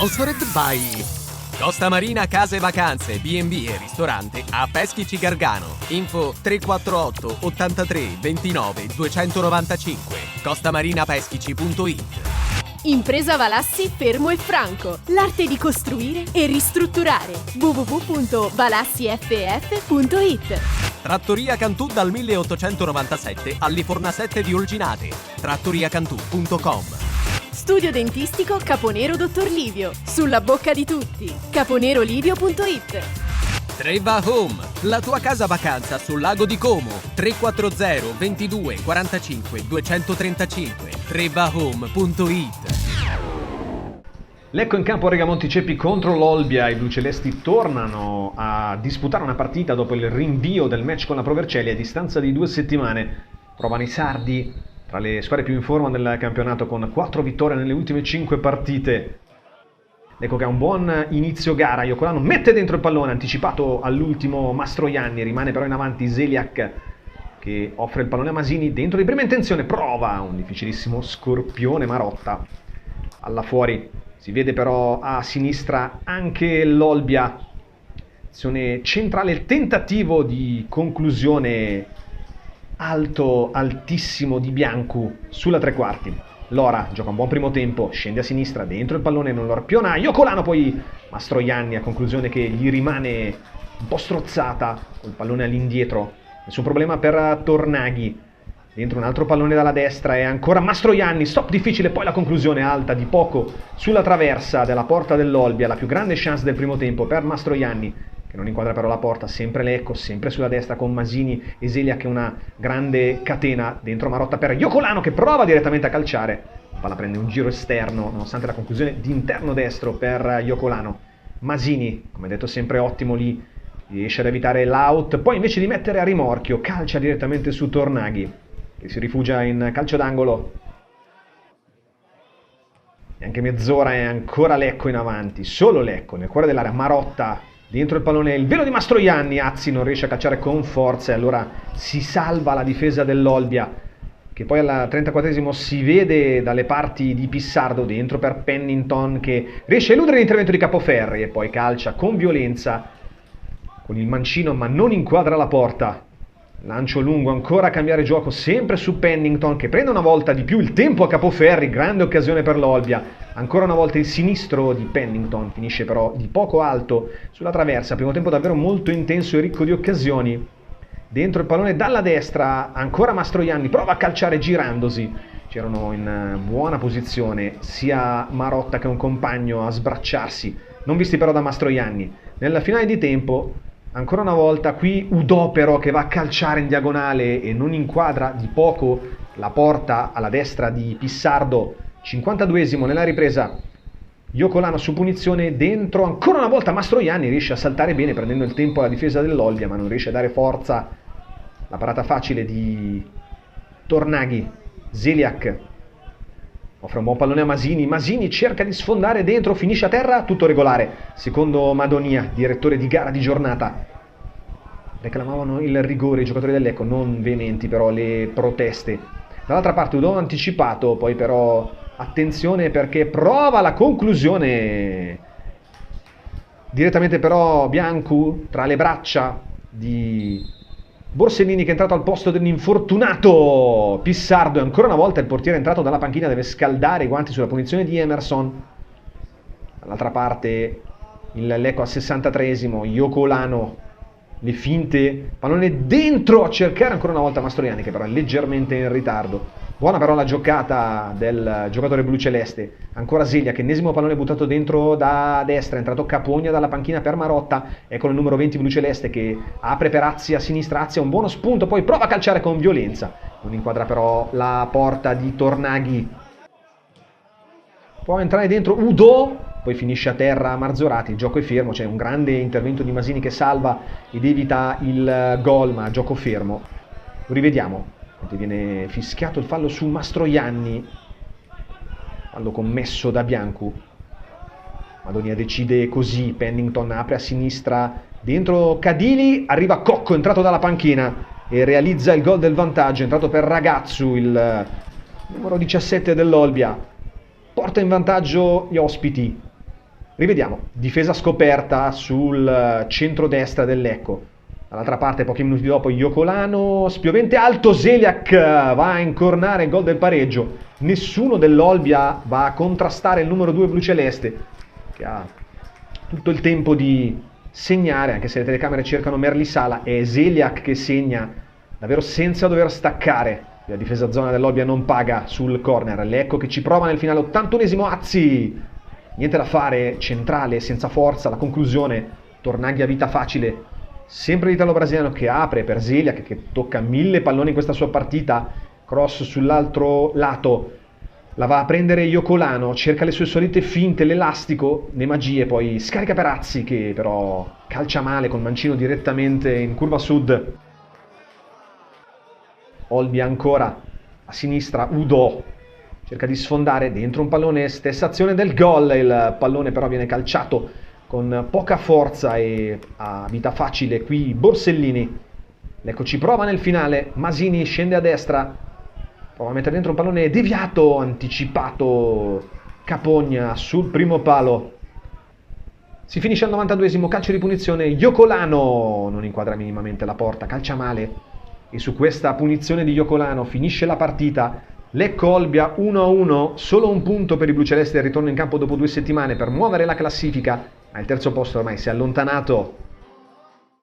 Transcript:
Sponsored by Costa Marina Case Vacanze, B&B e ristorante a Peschici Gargano. Info 348 83 29 295 costamarinapeschici.it. Impresa Valassi Fermo e Franco. L'arte di costruire e ristrutturare. www.valassiff.it. Trattoria Cantù dal 1897 alle Fornasette di Olginate. trattoriacantù.com. Studio dentistico Caponero Dottor Livio. Sulla bocca di tutti. caponerolivio.it. Treva Home, la tua casa vacanza sul lago di Como. 340 22 45 235 trevahome.it. Lecco in campo Regamonti Ceppi contro l'Olbia. I blucelesti tornano a disputare una partita dopo il rinvio del match con la Pro Vercelli a distanza di 2 settimane. Provano i sardi, tra le squadre più in forma del campionato, con 4 vittorie nelle ultime 5 partite. Ecco che ha un buon inizio gara. Iocolano mette dentro il pallone, anticipato all'ultimo Mastroianni, rimane però in avanti Zeliak che offre il pallone a Masini dentro di prima intenzione, prova un difficilissimo scorpione Marotta. Alla fuori si vede però a sinistra anche l'Olbia. Azione centrale, il tentativo di conclusione alto, altissimo di Biancu sulla tre quarti. Lora gioca un buon primo tempo, scende a sinistra, dentro il pallone non lo arpiona. Iocolano, poi Mastroianni a conclusione che gli rimane un po' strozzata col pallone all'indietro. Nessun problema per Tornaghi. Dentro un altro pallone dalla destra e ancora Mastroianni, stop difficile, poi la conclusione alta di poco sulla traversa della porta dell'Olbia. La più grande chance del primo tempo per Mastroianni, che non inquadra però la porta. Sempre Lecco, sempre sulla destra con Masini e Zeliak, che è una grande catena. Dentro Marotta per Iocolano che prova direttamente a calciare. La palla prende un giro esterno nonostante la conclusione di interno destro per Iocolano. Masini, come detto, sempre ottimo lì, riesce ad evitare l'out, poi invece di mettere a rimorchio calcia direttamente su Tornaghi, che si rifugia in calcio d'angolo. E anche mezz'ora è ancora Lecco in avanti, solo Lecco nel cuore dell'area. Marotta dentro il pallone, il velo di Mastroianni. Azzi non riesce a calciare con forza e allora si salva la difesa dell'Olbia, che poi al 34esimo si vede dalle parti di Pissardo. Dentro per Pennington che riesce a eludere l'intervento di Capoferri e poi calcia con violenza con il mancino ma non inquadra la porta. Lancio lungo, ancora a cambiare gioco, sempre su Pennington che prende una volta di più il tempo a Capoferri. Grande occasione per l'Olbia. Ancora una volta il sinistro di Pennington, finisce però di poco alto sulla traversa. Primo tempo davvero molto intenso e ricco di occasioni. Dentro il pallone dalla destra, ancora Mastroianni, prova a calciare girandosi. C'erano in buona posizione sia Marotta che un compagno a sbracciarsi, non visti però da Mastroianni. Nella finale di tempo, ancora una volta qui Udò però che va a calciare in diagonale e non inquadra di poco la porta alla destra di Pissardo. 52esimo nella ripresa, Iocolano su punizione, dentro ancora una volta Mastroianni, riesce a saltare bene prendendo il tempo alla difesa dell'Olbia ma non riesce a dare forza. La parata facile di Tornaghi. Zeliak offre un buon pallone a Masini. Masini cerca di sfondare dentro, finisce a terra, tutto regolare. Secondo Madonia, direttore di gara di giornata. Reclamavano il rigore i giocatori del Lecco, non veementi però le proteste. Dall'altra parte Udò anticipato, poi però attenzione perché prova la conclusione. Direttamente però Biancu tra le braccia di Borsellini, che è entrato al posto dell'infortunato Pissardo, e ancora una volta il portiere è entrato dalla panchina, deve scaldare i guanti sulla punizione di Emerson. Dall'altra parte il Lecco al 63esimo, Iocolano, le finte, pallone dentro a cercare ancora una volta Mastroianni che però è leggermente in ritardo. Buona però la giocata del giocatore bluceleste. Ancora Zeliak, ennesimo pallone buttato dentro da destra, è entrato Capogna dalla panchina per Marotta. Ecco il numero 20 bluceleste che apre per Azzi a sinistra. Azzi ha un buono spunto, poi prova a calciare con violenza. Non inquadra però la porta di Tornaghi. Può entrare dentro Udò, poi finisce a terra Marzorati. Il gioco è fermo, c'è un grande intervento di Masini che salva ed evita il gol, ma gioco fermo. Lo rivediamo. Viene fischiato il fallo su Mastroianni, fallo commesso da Biancu. Madonia decide così, Pennington apre a sinistra, dentro Cadili, arriva Cocco entrato dalla panchina e realizza il gol del vantaggio. Entrato per Ragazzu, il numero 17 dell'Olbia, porta in vantaggio gli ospiti. Rivediamo, difesa scoperta sul centro-destra del Lecco. Dall'altra parte, pochi minuti dopo, Iocolano, spiovente alto, Zeliak va a incornare il gol del pareggio. Nessuno dell'Olbia va a contrastare il numero 2 bluceleste, che ha tutto il tempo di segnare, anche se le telecamere cercano Merlisala. È Zeliak che segna davvero senza dover staccare. La difesa zona dell'Olbia non paga sul corner. Lecco che ci prova nel finale, 81esimo, Azzi! Niente da fare, centrale, senza forza, la conclusione, Tornaghi a vita facile, sempre l'italo-brasiliano che apre per Zeliak che tocca 1000 palloni in questa sua partita, cross sull'altro lato, la va a prendere Iocolano, cerca le sue solite finte, l'elastico, le magie, poi scarica per Azzi che però calcia male con mancino direttamente in curva sud. Olbia ancora a sinistra, Udo cerca di sfondare dentro un pallone, stessa azione del gol, il pallone però viene calciato con poca forza e a vita facile qui Borsellini. Lecco ci prova nel finale, Masini scende a destra, prova a mettere dentro un pallone deviato, anticipato Capogna sul primo palo. Si finisce al 92esimo, calcio di punizione, Iocolano non inquadra minimamente la porta, calcia male e su questa punizione di Iocolano finisce la partita. Lecco Olbia 1-1, solo un punto per i blucelesti al ritorno in campo dopo 2 settimane per muovere la classifica, ma il terzo posto ormai si è allontanato.